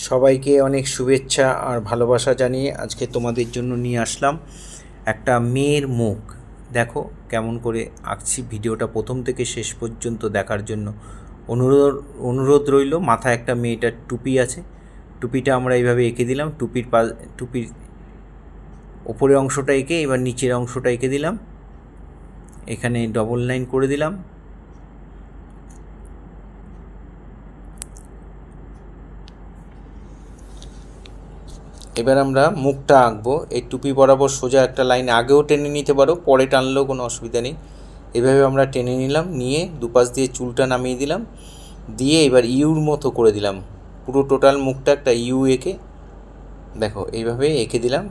সবাইকে অনেক শুভেচ্ছা আর ভালোবাসা জানিয়ে আজকে তোমাদের জন্য নিয়ে আসলাম একটা মেয়ের মুখ। দেখো কেমন করে আঁকছি। ভিডিওটা প্রথম থেকে শেষ পর্যন্ত দেখার জন্য অনুরোধ রইল। মাথায় একটা মেয়েটার টুপি আছে, টুপিটা আমরা এইভাবে এঁকে দিলাম। টুপির ওপরের অংশটা এঁকে এবার নিচের অংশটা এঁকে দিলাম। এখানে ডবল লাইন করে দিলাম। এবার আমরা মুখটা আঁকবো। এই টুপি বরাবর সোজা একটা লাইন আগেও টেনে নিতে পারো, পরে টানলেও কোনো অসুবিধা নেই। এভাবে আমরা টেনে নিলাম, নিয়ে দুপাশ দিয়ে চুলটা নামিয়ে দিলাম, দিয়ে এবার ইউর মতো করে দিলাম। পুরো টোটাল মুখটা একটা ইউ এঁকে দেখো এইভাবে এঁকে দিলাম।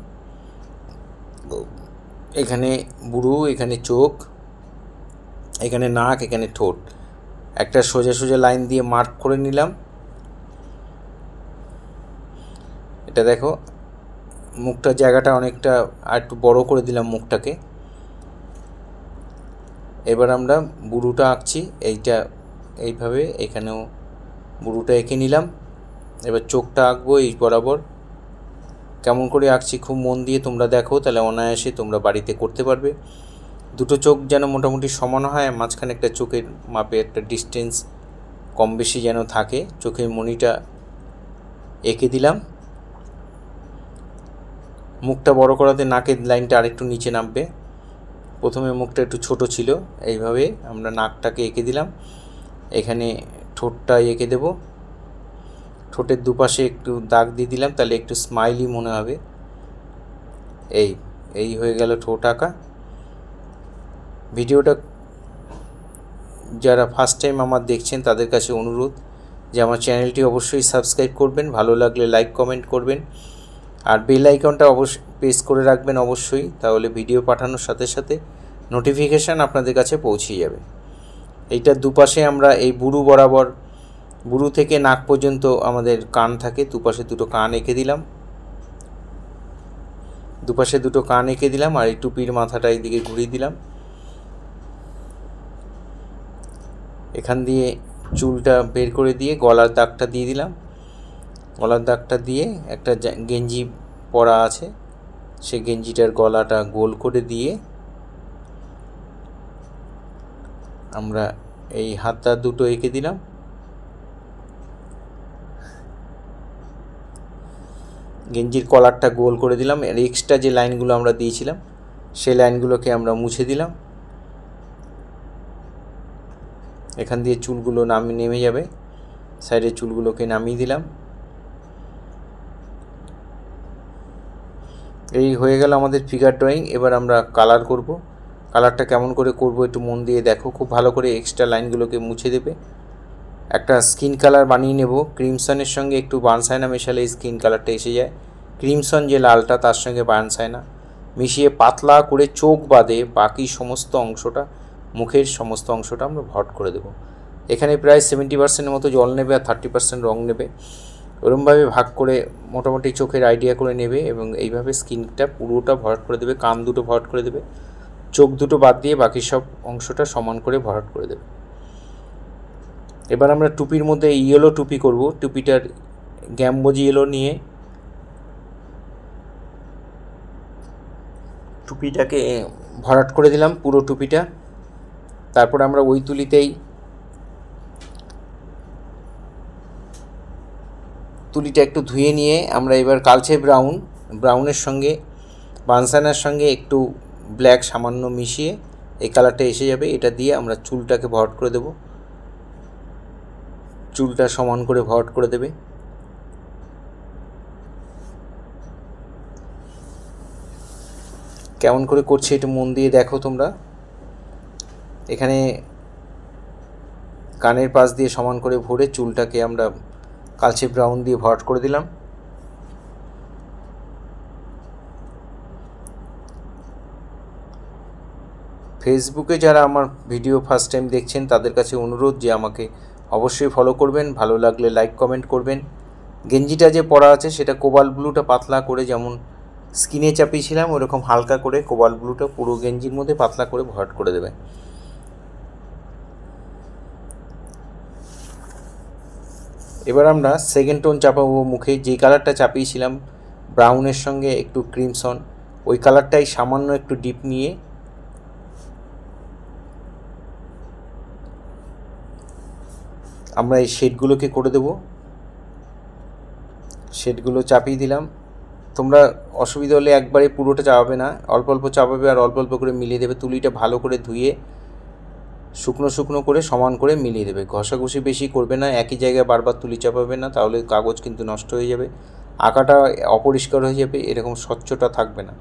এখানে বুড়ো, এখানে চোখ, এখানে নাক, এখানে ঠোঁট। একটা সোজা সোজা লাইন দিয়ে মার্ক করে নিলাম। এটা দেখো মুখটার জায়গাটা অনেকটা আর একটু বড় করে দিলাম মুখটাকে। এবার আমরা বুড়োটা আঁকছি। এইভাবে এখানেও বুড়োটা এঁকে নিলাম। এবার চোখটা আঁকবো এই বরাবর। কেমন করে আঁকছি খুব মন দিয়ে তোমরা দেখো, তাহলে অনায়াসে তোমরা বাড়িতে করতে পারবে। দুটো চোখ যেন মোটামুটি সমান হয়, মাঝখানে একটা চোখের মাপে একটা ডিস্টেন্স কম বেশি যেন থাকে। চোখের মণিটা এঁকে দিলাম। মুখটা বড় করাতে নাকের লাইনটা আরেকটু নিচে নামবে। প্রথমে মুখটা একটু ছোট ছিল, এইভাবে আমরা নাকটাকে এঁকে দিলাম। এখানে ঠোঁটটা এঁকে দেব। ঠোঁটের দুপাশে একটু দাগ দিয়ে দিলাম, তাহলে একটু স্মাইলি মনে হবে। এই হয়ে গেল ঠোঁট আঁকা। ভিডিওটা যারা ফার্স্ট টাইম আমার দেখছেন তাদের কাছে অনুরোধ যে আমার চ্যানেলটি অবশ্যই সাবস্ক্রাইব করবেন, ভালো লাগলে লাইক কমেন্ট করবেন, আর বেল আইকনটা অবশ্যই প্রেস করে রাখবেন অবশ্যই, তাহলে ভিডিও পাঠানোর সাথে সাথে নোটিফিকেশান আপনাদের কাছে পৌঁছে যাবে। এইটার দুপাশে আমরা এই বুড়ো বরাবর, বুড়ো থেকে নাক পর্যন্ত আমাদের কান থাকে, দুপাশে দুটো কান এঁকে দিলাম। দুপাশে দুটো কান এঁকে দিলাম, আর এই টুপির মাথাটা এইদিকে ঘুরিয়ে দিলাম। এখান দিয়ে চুলটা বের করে দিয়ে গলার দাগটা দিয়ে দিলাম। গলার দাগটা দিয়ে একটা গেঞ্জি পরা আছে, সেই গেঞ্জিটার গলাটা গোল করে দিয়ে আমরা এই হাতটা দুটো এঁকে দিলাম। গেঞ্জির কলারটা গোল করে দিলাম। আর এক্সট্রা যে লাইনগুলো আমরা দিয়েছিলাম সেই লাইনগুলোকে আমরা মুছে দিলাম। এখান দিয়ে চুলগুলো নেমে যাবে, সাইডের চুলগুলোকে নামিয়ে দিলাম। এই হয়ে গেল আমাদের ফিগার ড্রয়িং। এবার আমরা কালার করব। কালারটা কেমন করে করব একটু মন দিয়ে দেখো। খুব ভালো করে এক্সট্রা লাইনগুলোকে মুছে দেবে। একটা স্কিন কালার বানিয়ে নেব। ক্রিমসনের সঙ্গে একটু বার্নসাইনা মেশালে এই স্কিন কালারটা এসে যায়। ক্রিমসন যে লালটা তার সঙ্গে বার্নসাইনা মিশিয়ে পাতলা করে চোখ বাদে বাকি সমস্ত অংশটা, মুখের সমস্ত অংশটা আমরা ভট করে দেব। এখানে প্রায় 70% মতো জল নেবে আর 30% রং নেবে। ওরমভাবে ভাগ করে মোটামুটি চোখের আইডিয়া করে নেবে এবং এইভাবে স্কিনটা পুরোটা ভরাট করে দেবে। কান দুটো ভরাট করে দেবে, চোখ দুটো বাদ দিয়ে বাকি সব অংশটা সমান করে ভরাট করে দেবে। এবার আমরা টুপির মধ্যে ইয়েলো টুপি করব। টুপিটার গ্যাম্বোজি ইয়েলো নিয়ে টুপিটাকে ভরাট করে দিলাম পুরো টুপিটা। তারপর আমরা ওই তুলিটা একটু ধুয়ে নিয়ে আমরা এবার কালচে ব্রাউনের সঙ্গে বার্নসাইনার সঙ্গে একটু ব্ল্যাক সামান্য মিশিয়ে এই কালারটা এসে যাবে। এটা দিয়ে আমরা চুলটাকে ভরাট করে দেব। চুলটা সমান করে ভরাট করে দেবে। কেমন করে করছে একটু মন দিয়ে দেখো তোমরা। এখানে কানের পাশ দিয়ে সমান করে ভরে চুলটাকে আমরা কালচে ব্রাউন দিয়ে ভরাট করে দিলাম। ফেসবুকে যারা আমার ভিডিও ফার্স্ট টাইম দেখছেন তাদের কাছে অনুরোধ যে আমাকে অবশ্যই ফলো করবেন, ভালো লাগলে লাইক কমেন্ট করবেন। গেঞ্জিটা যে পরা আছে সেটা কোবাল্ট ব্লুটা পাতলা করে, যেমন স্কিনে চাপিয়েছিলাম ওরকম হালকা করে কোবাল্ট ব্লুটা পুরো গেঞ্জির মধ্যে পাতলা করে ভরাট করে দেবে। এবার আমরা সেকেন্ড টোন চাপাবো মুখে। যেই কালারটা চাপিয়েছিলাম ব্রাউনের সঙ্গে একটু ক্রিমসন, ওই কালারটাই সামান্য একটু ডিপ নিয়ে আমরা এই শেডগুলোকে করে দেব। শেডগুলো চাপিয়ে দিলাম। তোমরা অসুবিধা হলে একবারে পুরোটা চাপাবে না, অল্প অল্প চাপাবে আর অল্প অল্প করে মিলিয়ে দেবে। তুলিটা ভালো করে ধুয়ে শুকনো শুকনো করে সমান করে মিলিয়ে দেবে। ঘষাঘষি বেশি করবে না, একই জায়গায় বারবার তুলি চাপাবে না, তাহলে কাগজ কিন্তু নষ্ট হয়ে যাবে, আঁকাটা অপরিষ্কার হয়ে যাবে, এরকম স্বচ্ছটা থাকবে না।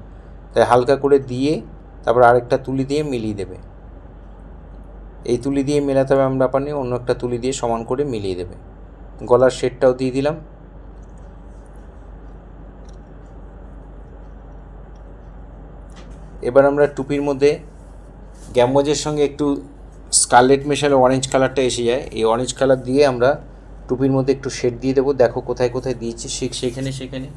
তাই হালকা করে দিয়ে তারপর আরেকটা তুলি দিয়ে মিলিয়ে দেবে। এই তুলি দিয়ে মেলাতে হবে আমরা পানি, অন্য একটা তুলি দিয়ে সমান করে মিলিয়ে দেবে। গলার শেডটাও দিয়ে দিলাম। এবার আমরা টুপির মধ্যে গ্যাম্বোজের সঙ্গে একটু স্কারলেট মেশালে অরেঞ্জ কালারটা এসে যায়, এই অরেঞ্জ কালার দিয়ে আমরা টুপির মধ্যে একটু শেড দিয়ে দেবো। দেখো কোথায় কোথায় দিয়েছি, সেখানে সেখানে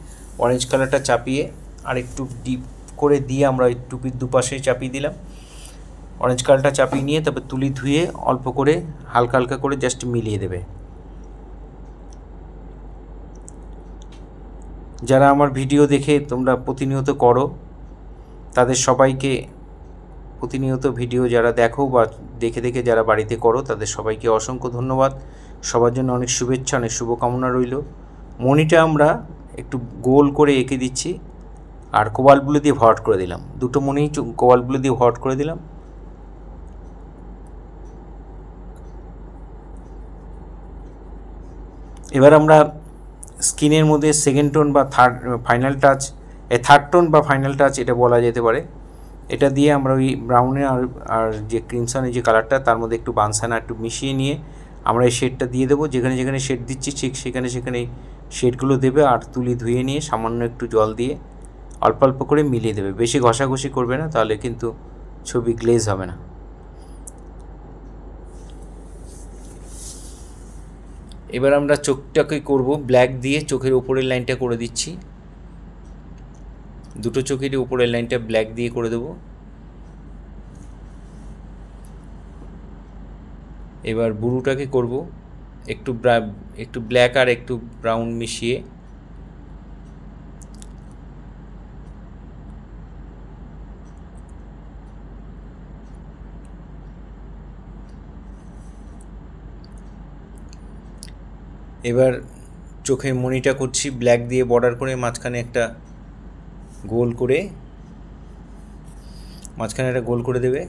অরেঞ্জ কালারটা চাপিয়ে আর একটু ডিপ করে দিয়ে আমরা ওই টুপির দুপাশে চাপিয়ে দিলাম। অরেঞ্জ কালারটা চাপিয়ে নিয়ে তারপর তুলি ধুয়ে অল্প করে হালকা হালকা করে জাস্ট মিলিয়ে দেবে। যারা আমার ভিডিও দেখে তোমরা প্রতিনিয়ত করো, তাদের সবাইকে প্রতিনিয়ত ভিডিও যারা দেখো বা দেখে দেখে যারা বাড়িতে করো, তাদের সবাইকে অসংখ্য ধন্যবাদ। সবার জন্য অনেক শুভেচ্ছা, অনেক শুভকামনা রইল। মণিটা আমরা একটু গোল করে এঁকে দিচ্ছি আর কোবাল্টগুলো দিয়ে ভরাট করে দিলাম। দুটো মণি কোবাল্টগুলো দিয়ে ভরাট করে দিলাম। এবার আমরা স্কিনের মধ্যে সেকেন্ড টোন বা থার্ড টোন বা ফাইনাল টাচ এটা বলা যেতে পারে, এটা দিয়ে আমরা ওই ব্রাউনের আর যে ক্রিমসনের যে কালারটা তার মধ্যে একটু বানসানা একটু মিশিয়ে নিয়ে আমরা এই শেডটা দিয়ে দেবো। যেখানে যেখানে শেড দিচ্ছি ঠিক সেখানে সেখানে শেডগুলো দেবে আর তুলি ধুয়ে নিয়ে সামান্য একটু জল দিয়ে অল্প অল্প করে মিলিয়ে দেবে। বেশি ঘষাঘষি করবে না, তাহলে কিন্তু ছবি গ্লেজ হবে না। এবার আমরা চোখটাকে করব ব্ল্যাক দিয়ে, চোখের উপরের লাইনটা করে দিচ্ছি। দুটো চোখেরই উপরের লাইনটা ব্ল্যাক দিয়ে করে দেব। এবার বুরুটাকে করব একটু ব্ল্যাক আর একটু ব্রাউন মিশিয়ে। এবার চোখের মণিটা করছি ব্ল্যাক দিয়ে বর্ডার করে, মাঝখানে একটা গোল করে দেবে।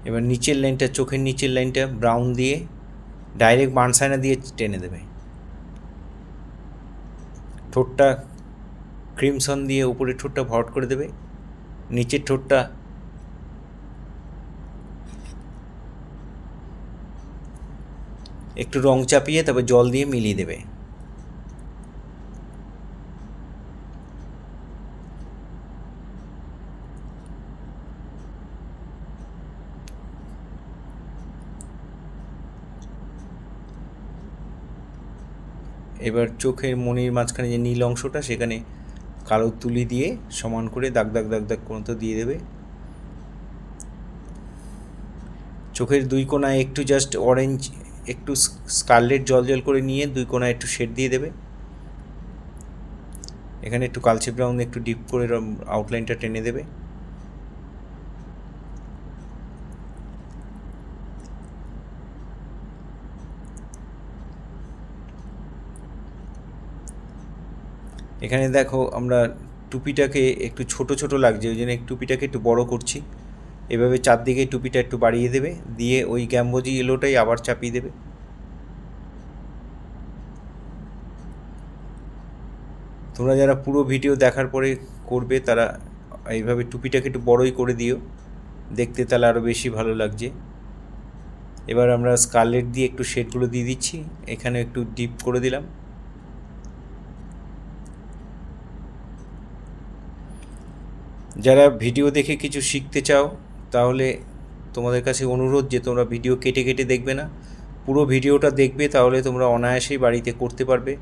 এবার নিচের লাইনটা, চোখের নিচের লাইনটা ব্রাউন দিয়ে ডাইরেক্ট বানসাইনা দিয়ে টেনে দেবে। ঠোঁটটা ক্রিমসন দিয়ে উপরের ঠোঁটটা ভরাট করে দেবে। নিচের ঠোঁটটা একটু রং চাপিয়ে তারপর জল দিয়ে মিলিয়ে দেবে। এবার চোখের মণির মাঝখানে যে নীল অংশটা সেখানে কালো তুলি দিয়ে সমান করে দাগ দাগ দাগ দাগ মতো দিয়ে দেবে। চোখের দুই কোণায় একটু জাস্ট অরেঞ্জ একটু স্কারলেট জল জল করে নিয়ে দুই কোণায় একটু শেড দিয়ে দেবে। এখানে একটু কালচে ব্রাউন একটু ডিপ করে আউটলাইনটা টেনে দেবে। এখানে দেখো আমরা টুপিটাকে একটু ছোট ছোট লাগছে, ওই জন্য টুপিটাকে একটু বড় করছি। এভাবে চারদিকে টুপিটা একটু বাড়িয়ে দেবে, দিয়ে ওই গ্যাম্বোজি ইয়েলোটাই আবার চাপিয়ে দেবে। তোমরা যারা পুরো ভিডিও দেখার পরে করবে তারা এইভাবে টুপিটাকে একটু বড়ই করে দিও, দেখতে তাহলে আরও বেশি ভালো লাগছে। এবার আমরা স্কারলেট দিয়ে একটু শেডগুলো দিয়ে দিচ্ছি, এখানে একটু ডিপ করে দিলাম। যারা ভিডিও দেখে কিছু শিখতে চাও তাহলে তোমাদের কাছে অনুরোধ যে তোমরা ভিডিও কেটে কেটে দেখবে না, পুরো ভিডিওটা দেখবে, তাহলে তোমরা অনায়াসেই বাড়িতে করতে পারবে।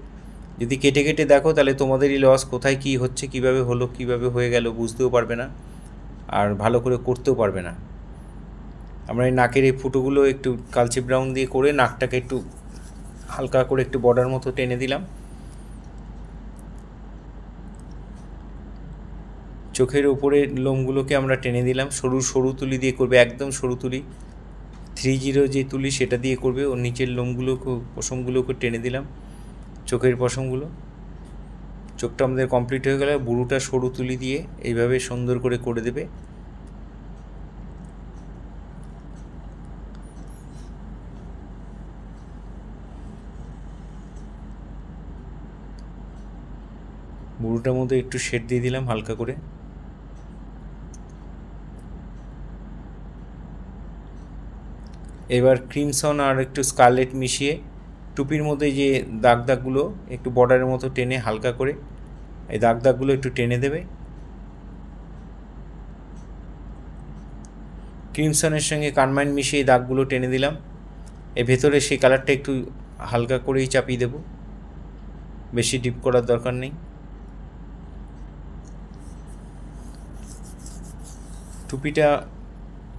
যদি কেটে কেটে দেখো তাহলে তোমাদেরই লস, কোথায় কী হচ্ছে, কীভাবে হলো, কীভাবে হয়ে গেল বুঝতেও পারবে না। আর ভালো করে করতেও পারবে না। আমরা এই নাকের এই ফুটোগুলো একটু কালচে ব্রাউন দিয়ে করে নাকটাকে একটু হালকা করে একটু বর্ডার মতো টেনে দিলাম। চোখের উপরে লোমগুলোকে আমরা টেনে দিলাম, সরু সরু তুলি দিয়ে করবে, একদম সরু তুলি 30 যে তুলি সেটা দিয়ে করবে। ওর নিচের লোমগুলোকে পশমগুলোকে টেনে দিলাম, চোখের পশমগুলো। চোখটা আমাদের কমপ্লিট হয়ে গেলে বুড়োটা সরু তুলি দিয়ে এইভাবে সুন্দর করে দেবে। বুড়োটার মধ্যে একটু শেড দিয়ে দিলাম হালকা করে। এবার ক্রিমসন আর একটু স্কারলেট মিশিয়ে টুপির মধ্যে যে দাগগুলো একটু বর্ডারের মতো টেনে হালকা করে এই দাগগুলো একটু টেনে দেবে। ক্রিমসনের সঙ্গে কারমাইন মিশিয়ে এই দাগগুলো টেনে দিলাম। এর ভেতরে সেই কালারটা একটু হালকা করেই চাপিয়ে দেব, বেশি ডিপ করার দরকার নেই। টুপিটা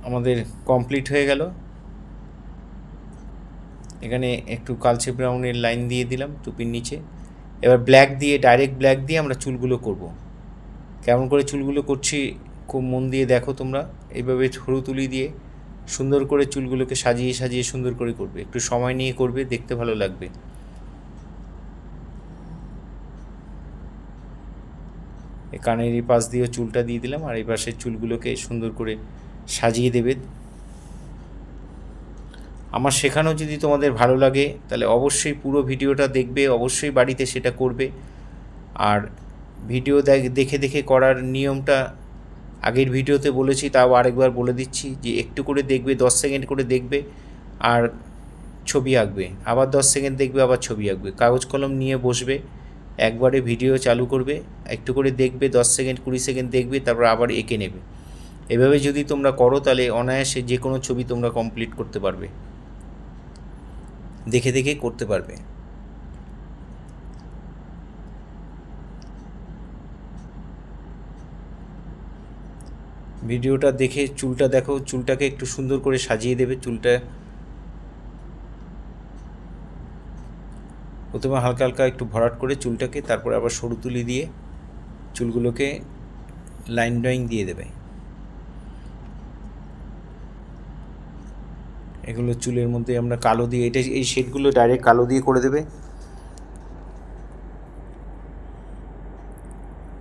আমাদের কমপ্লিট হয়ে গেল। এখানে একটু কালচে ব্রাউনের লাইন দিয়ে দিলাম টুপির নিচে। এবার ব্ল্যাক দিয়ে, ডাইরেক্ট ব্ল্যাক দিয়ে আমরা চুলগুলো করব। কেমন করে চুলগুলো করছি খুব মন দিয়ে দেখো তোমরা। এইভাবে সরু তুলি দিয়ে সুন্দর করে চুলগুলোকে সাজিয়ে সুন্দর করে করবে, একটু সময় নিয়ে করবে, দেখতে ভালো লাগবে। এই কানের পাশ দিয়ে চুলটা দিয়ে দিলাম, আর এই পাশের চুলগুলোকে সুন্দর করে সাজিয়ে দেবে। আমার শেখানো যদি তোমাদের ভালো লাগে তাহলে অবশ্যই পুরো ভিডিওটা দেখবে, অবশ্যই বাড়িতে সেটা করবে। আর ভিডিও দেখে করার নিয়মটা আগের ভিডিওতে বলেছি, তাও আরেকবার বলে দিচ্ছি যে একটু করে দেখবে, 10 সেকেন্ড করে দেখবে আর ছবি আঁকবে, আবার 10 সেকেন্ড দেখবে, আবার ছবি আঁকবে। কাগজ কলম নিয়ে বসবে, একবারে ভিডিও চালু করবে, একটু করে দেখবে, 10 সেকেন্ড 20 সেকেন্ড দেখবে, তারপর আবার এঁকে নেবে। এভাবে যদি তোমরা করো তাহলে অনায়াসে যে কোনো ছবি তোমরা কমপ্লিট করতে পারবে, দেখে করতে পারবে। ভিডিওটা দেখে চুলটা দেখো, চুলটাকে একটু সুন্দর করে সাজিয়ে দেবে। চুলটা প্রথমে হালকা একটু ভরাট করে চুলটাকে, তারপরে আবার সরু তুলি দিয়ে চুলগুলোকে লাইন ড্রয়িং দিয়ে দেবে। এগুলো চুলের মধ্যে আমরা কালো দিয়ে, এই শেডগুলো ডাইরেক্ট কালো দিয়ে করে দেবে।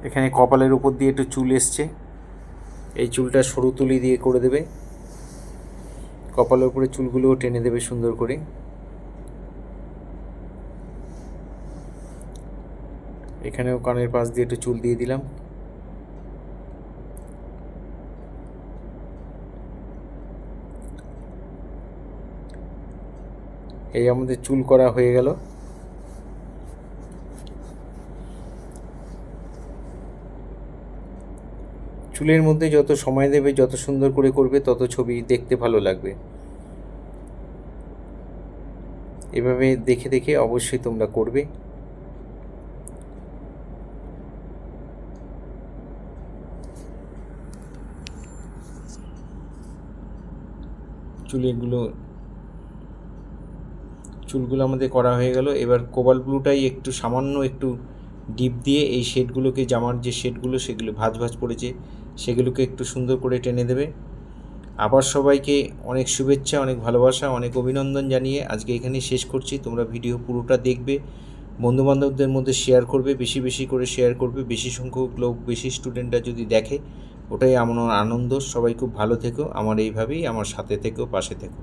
এখানে কপালের উপর দিয়ে একটু চুল এসছে, এই চুলটা সরু তুলি দিয়ে করে দেবে। কপালের উপরে চুলগুলোও টেনে দেবে সুন্দর করে। এখানেও কানের পাশ দিয়ে একটু চুল দিয়ে দিলাম। এই আমাদের চুল করা হয়ে গেল। চুলের মধ্যে যত সময় দেবে, যত সুন্দর করে করবে, তত ছবি দেখতে ভালো লাগবে। এভাবে দেখে অবশ্যই তোমরা করবে। চুলগুলো আমাদের করা হয়ে গেল। এবার কোবাল্ট ব্লুটাই একটু সামান্য একটু ডিপ দিয়ে এই শেডগুলোকে, জামার যে শেডগুলো সেগুলো ভাঁজ পড়েছে সেগুলোকে একটু সুন্দর করে টেনে দেবে। আবার সবাইকে অনেক শুভেচ্ছা, অনেক ভালোবাসা, অনেক অভিনন্দন জানিয়ে আজকে এখানে শেষ করছি। তোমরা ভিডিও পুরোটা দেখবে, বন্ধুবান্ধবদের মধ্যে শেয়ার করবে, বেশি করে শেয়ার করবে। বেশি সংখ্যক লোক, বেশি স্টুডেন্টরা যদি দেখে ওটাই আমার আনন্দ। সবাই খুব ভালো থেকো, আমার এইভাবেই আমার সাথে থেকো, পাশে থেকো।